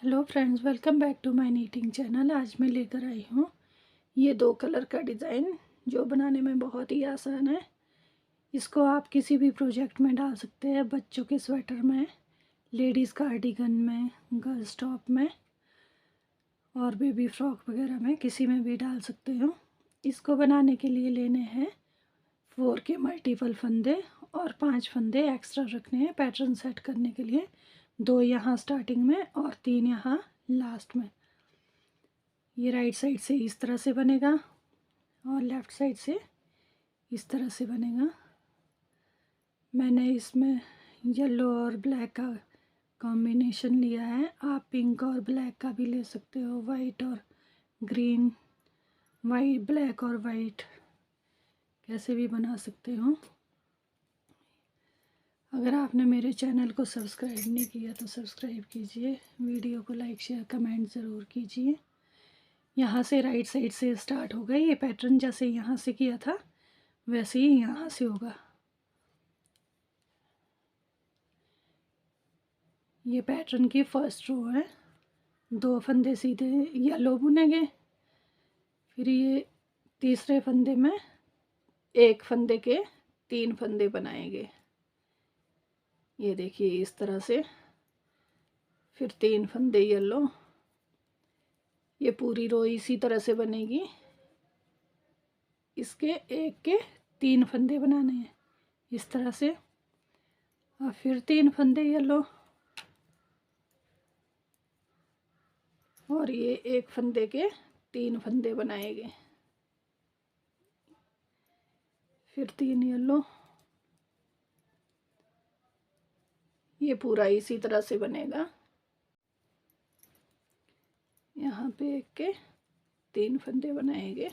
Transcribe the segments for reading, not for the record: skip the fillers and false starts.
Hello friends, welcome back to my knitting channel. आज मैं लेकर आई हूँ ये 2 कलर का डिज़ाइन जो बनाने में बहुत ही आसान है। इसको आप किसी भी प्रोजेक्ट में डाल सकते हैं, बच्चों के स्वेटर में, लेडीज़ कार्डिगन में, गर्ल्स टॉप में और बेबी फ्रॉक वगैरह में, किसी में भी डाल सकते हो। इसको बनाने के लिए लेने हैं 4 के मल्टीपल फंदे और 5 फंदे एक्स्ट्रा रखने हैं पैटर्न सेट करने के लिए। 2 यहाँ स्टार्टिंग में और 3 यहाँ लास्ट में। ये राइट साइड से इस तरह से बनेगा और लेफ़्ट साइड से इस तरह से बनेगा। मैंने इसमें येलो और ब्लैक का कॉम्बिनेशन लिया है। आप पिंक और ब्लैक का भी ले सकते हो, वाइट और ग्रीन, वाइट ब्लैक और वाइट, कैसे भी बना सकते हो। अगर आपने मेरे चैनल को सब्सक्राइब नहीं किया तो सब्सक्राइब कीजिए, वीडियो को लाइक शेयर कमेंट ज़रूर कीजिए। यहाँ से राइट साइड से स्टार्ट होगा ये पैटर्न, जैसे यहाँ से किया था वैसे ही यहाँ से होगा। ये पैटर्न की फर्स्ट रो है। 2 फंदे सीधे येलो बुनेंगे, फिर ये तीसरे फंदे में 1 फंदे के 3 फंदे बनाएंगे। ये देखिए इस तरह से, फिर 3 फंदे येलो। ये पूरी रो इसी तरह से बनेगी। इसके 1 के 3 फंदे बनाने हैं इस तरह से, और फिर 3 फंदे येलो और ये 1 फंदे के 3 फंदे बनाएंगे, फिर 3 येलो। ये पूरा इसी तरह से बनेगा। यहाँ पे 1 के 3 फंदे बनाएंगे।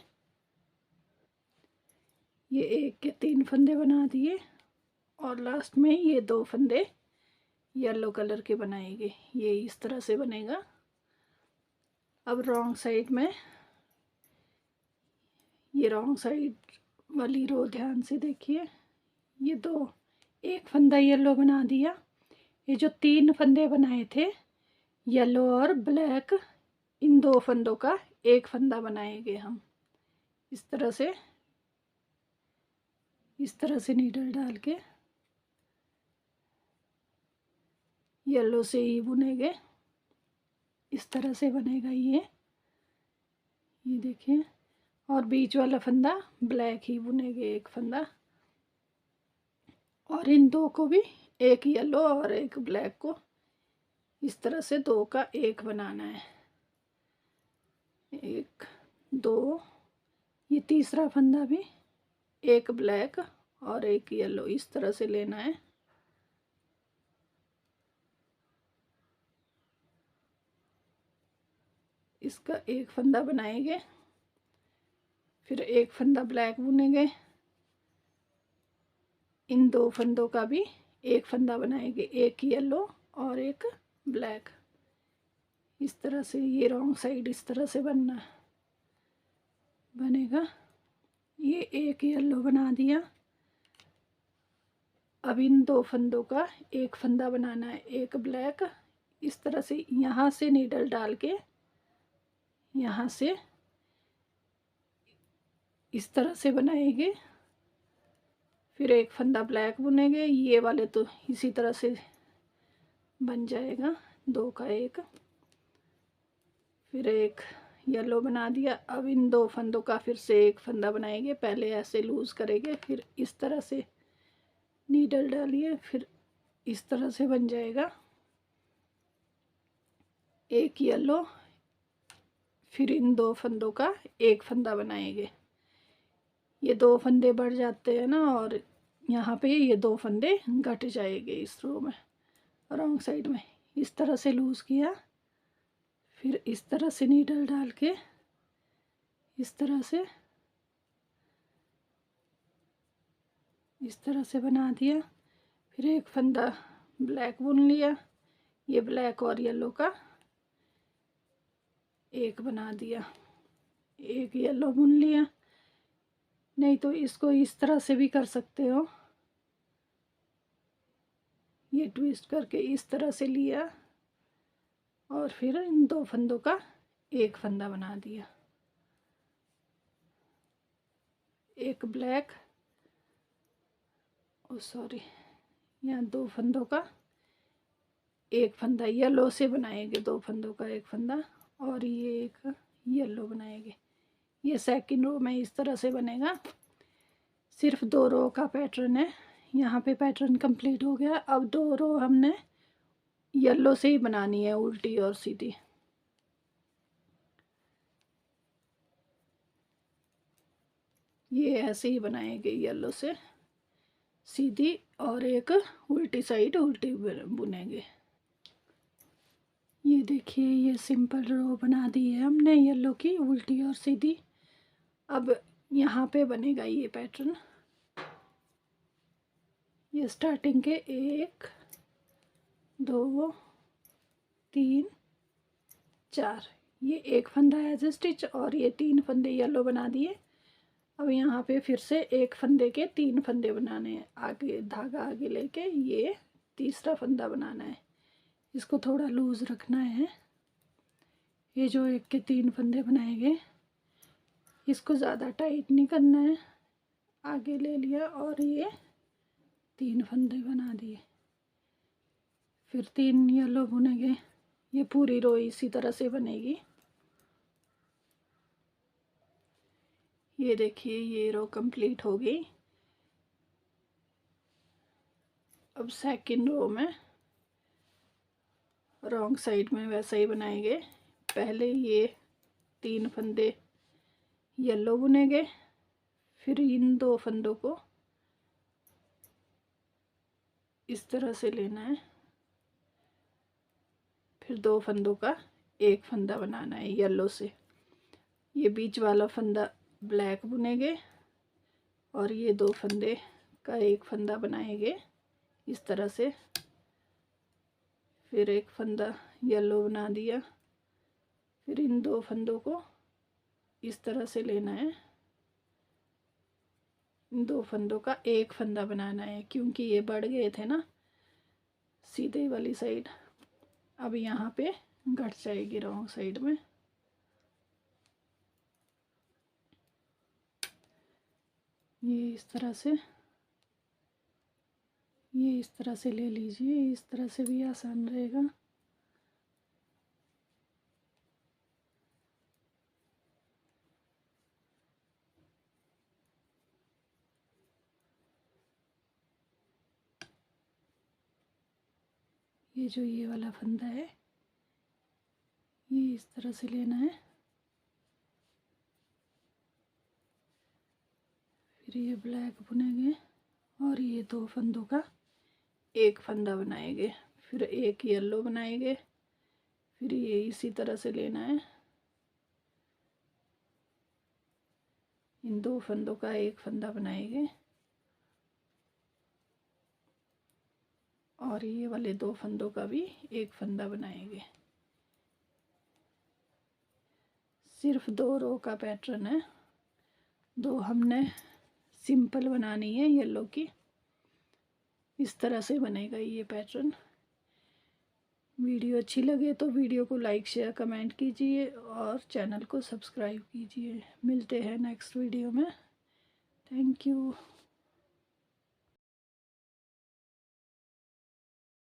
ये 1 के 3 फंदे बना दिए और लास्ट में ये 2 फंदे येलो कलर के बनाएंगे। ये इस तरह से बनेगा। अब रॉन्ग साइड में, ये रॉन्ग साइड वाली रो ध्यान से देखिए। ये 1 फंदा येलो बना दिया। ये जो 3 फंदे बनाए थे येलो और ब्लैक, इन 2 फंदों का 1 फंदा बनाएंगे हम इस तरह से। इस तरह से नीडल डाल के येलो से ही बुनेंगे। इस तरह से बनेगा ये देखिए। और बीच वाला फंदा ब्लैक ही बुनेंगे, 1 फंदा। और इन 2 को भी, 1 येलो और 1 ब्लैक को इस तरह से 2 का 1 बनाना है। 1 2, ये तीसरा फंदा भी 1 ब्लैक और 1 येलो इस तरह से लेना है। इसका 1 फंदा बनाएंगे, फिर 1 फंदा ब्लैक बुनेंगे। इन 2 फंदों का भी 1 फंदा बनाएंगे, 1 येलो और 1 ब्लैक। इस तरह से ये रॉन्ग साइड इस तरह से बनेगा। ये 1 येलो बना दिया। अब इन 2 फंदों का 1 फंदा बनाना है, 1 ब्लैक। इस तरह से यहाँ से नीडल डाल के यहाँ से इस तरह से बनाएंगे, फिर 1 फंदा ब्लैक बुनेंगे। ये वाले तो इसी तरह से बन जाएगा, 2 का 1। फिर 1 येलो बना दिया। अब इन 2 फंदों का फिर से 1 फंदा बनाएंगे। पहले ऐसे लूज़ करेंगे, फिर इस तरह से नीडल डालिए, फिर इस तरह से बन जाएगा। 1 येलो, फिर इन 2 फंदों का 1 फंदा बनाएंगे। ये 2 फंदे बढ़ जाते हैं ना, और यहाँ पे ये 2 फंदे घट जाएंगे इस रो में, रॉन्ग साइड में। इस तरह से लूज़ किया, फिर इस तरह से नीडल डाल के इस तरह से बना दिया। फिर 1 फंदा ब्लैक बुन लिया। ये ब्लैक और येलो का 1 बना दिया। 1 येलो बुन लिया। नहीं तो इसको इस तरह से भी कर सकते हो, ये ट्विस्ट करके इस तरह से लिया और फिर इन 2 फंदों का एक फंदा बना दिया, एक ब्लैक, ओ सॉरी, यहाँ 2 फंदों का एक फंदा येलो से बनाएंगे, 2 फंदों का एक फंदा, और ये एक येलो बनाएंगे। ये सेकंड रो में इस तरह से बनेगा। सिर्फ 2 रो का पैटर्न है। यहाँ पे पैटर्न कंप्लीट हो गया। अब 2 रो हमने येलो से ही बनानी है, उल्टी और सीधी। ये ऐसे ही बनाएंगे, येलो से सीधी और एक उल्टी साइड उल्टी बुनेंगे। ये देखिए, ये सिंपल रो बना दी है हमने येलो की, उल्टी और सीधी। अब यहाँ पे बनेगा ये पैटर्न। ये स्टार्टिंग के 1 2 3 4, ये एक फंदा एज स्टिच और ये 3 फंदे येलो बना दिए। अब यहाँ पे फिर से एक फंदे के 3 फंदे बनाने हैं। आगे धागा आगे लेके ये तीसरा फंदा बनाना है। इसको थोड़ा लूज रखना है। ये जो एक के 3 फंदे बनाएंगे, इसको ज़्यादा टाइट नहीं करना है। आगे ले लिया और ये 3 फंदे बना दिए। फिर 3 येलो बुनेंगे। ये पूरी रो इसी तरह से बनेगी। ये देखिए, ये रो कंप्लीट हो गई। अब सेकंड रो में रॉन्ग साइड में वैसा ही बनाएंगे। पहले ये 3 फंदे येलो बुनेंगे, फिर इन 2 फंदों को इस तरह से लेना है, फिर 2 फंदों का एक फंदा बनाना है येलो से। ये बीच वाला फंदा ब्लैक बुनेंगे और ये 2 फंदे का एक फंदा बनाएंगे इस तरह से। फिर एक फंदा येलो बना दिया, फिर इन 2 फंदों को इस तरह से लेना है। इन 2 फंदों का एक फंदा बनाना है, क्योंकि ये बढ़ गए थे ना सीधे वाली साइड। अब यहाँ पे घट जाएगी रॉन्ग साइड में। ये इस तरह से, ये इस तरह से ले लीजिए। इस तरह से भी आसान रहेगा। ये जो ये वाला फंदा है, ये इस तरह से लेना है। फिर ये ब्लैक बुनेंगे और ये 2 फंदों का एक फंदा बनाएंगे, फिर एक येलो बनाएंगे। फिर ये इसी तरह से लेना है। इन 2 फंदों का एक फंदा बनाएंगे और ये वाले 2 फंदों का भी एक फंदा बनाएंगे। सिर्फ 2 रो का पैटर्न है। 2 हमने सिंपल बनानी है येलो की। इस तरह से बनेगा ये पैटर्न। वीडियो अच्छी लगे तो वीडियो को लाइक शेयर कमेंट कीजिए और चैनल को सब्सक्राइब कीजिए। मिलते हैं नेक्स्ट वीडियो में। Thank you.